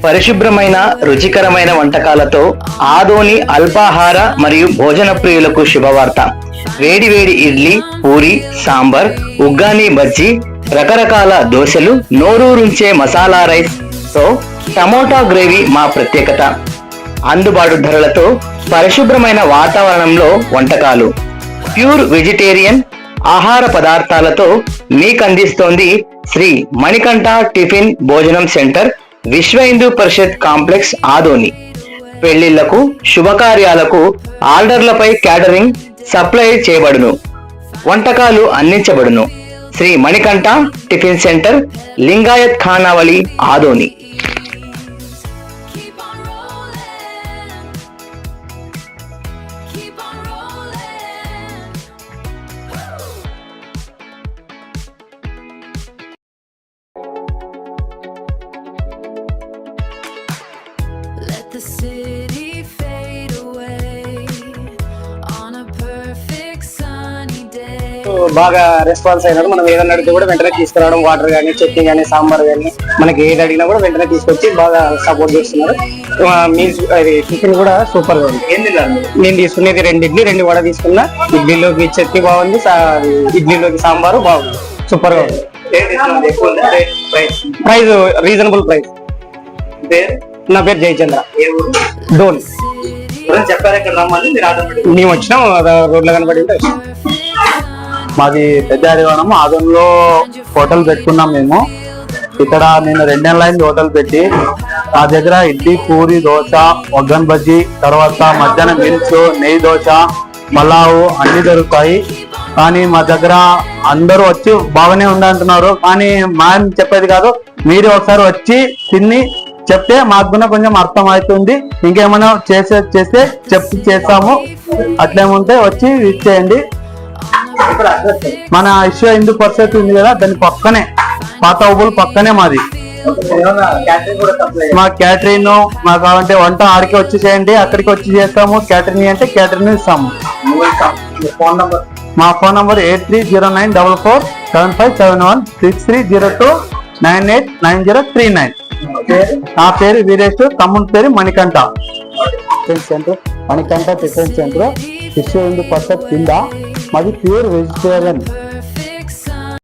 పరిశుభ్రమైన రుచికరమైన వంటకాలతో ఆదోని అల్పాహార మరియు భోజన ప్రియులకు శుభవార్త. వేడి వేడి ఇడ్లీ, పూరి, సాంబార్, ఉగ్గాని, బజ్జీ, రకరకాల దోశలు, నోరూరించే మసాలా రైస్ తో టమోటా గ్రేవీ మా ప్రత్యేకత. అందుబాటు ధరలతో పరిశుభ్రమైన వాతావరణంలో వంటకాలు, ప్యూర్ వెజిటేరియన్ ఆహార పదార్థాలతో మీకందిస్తోంది శ్రీ మణికంఠ టిఫిన్ భోజనం సెంటర్, విశ్వ హిందూ పరిషత్ కాంప్లెక్స్, ఆదోని. పెళ్లిళ్లకు, శుభకార్యాలకు ఆర్డర్లపై క్యాటరింగ్ సప్లై చేయబడును. వంటకాలు అందించబడును. శ్రీ మణికంఠ టిఫిన్ సెంటర్, లింగాయత్ ఖానావళి, Adoni. The city fade away on a perfect sunny day. బాగా రెస్పాన్స్ అయినాడు. మనం ఏదన్నా అడిగితే కూడా వెంటనే తీసుకురావడం, వాటర్ కానీ, చట్నీ కానీ, సాంబార్ కానీ, మనకి ఏది అడిగినా కూడా వెంటనే తీసుకొచ్చి బాగా సపోర్ట్ చేస్తున్నారు. మీల్స్ అది టిఫిన్ కూడా సూపర్ గా ఉంది. నేను తీసుకునేది 2 ఇడ్లీ 2 వడ తీసుకున్నా. ఇడ్లీలోకి చట్నీ బాగుంది, ఇడ్లీలోకి సాంబారు బాగుంది, సూపర్ గా ఉంది. Price reasonable price. నా పేరు జయచంద్ర, డోన్. మేము వచ్చినాం, రోడ్లో కనబడి మాది పెద్ద హరివాణం. ఆదంలో హోటల్ పెట్టుకున్నాం మేము. ఇక్కడ నేను 2 నెలల అయింది హోటల్ పెట్టి. నా దగ్గర ఇడ్లీ, పూరి, దోశ, ఒగ్గన్ బజ్జీ, తర్వాత మధ్యాహ్నం మిల్స్, నెయ్యి దోశ, పలావు అన్ని దొరుకుతాయి. కానీ మా దగ్గర అందరూ వచ్చి బాగానే ఉంది అంటున్నారు. కానీ మా చెప్పేది కాదు, మీరు ఒకసారి వచ్చి తిని చెప్తే మాకు కొంచెం అర్థం అవుతుంది. ఇంకేమైనా చేస్తే చేస్తాము. అట్లేముంటే వచ్చి ఇచ్చేయండి. మన విశ్వ హిందూ పరిషత్ ఉంది కదా, దాని పక్కనే, పాత ఊబుల్ పక్కనే మాది. మా క్యాటరింగ్ మాకు కావాలంటే వంట ఆడికి వచ్చి చేయండి, అక్కడికి వచ్చి చేస్తాము. క్యాటరింగ్ అంటే క్యాటరింగ్ ఇస్తాము. మా ఫోన్ నంబర్ 8309447571 6302989039. నా పేరు వీరేష్, తమ్ముని పేరు Manikanta. Tiffin centre, Manikanta tiffin centre, Vishwa Hindu పరిషత్ కింద. మాది ప్యూర్ వెజిటేరియన్.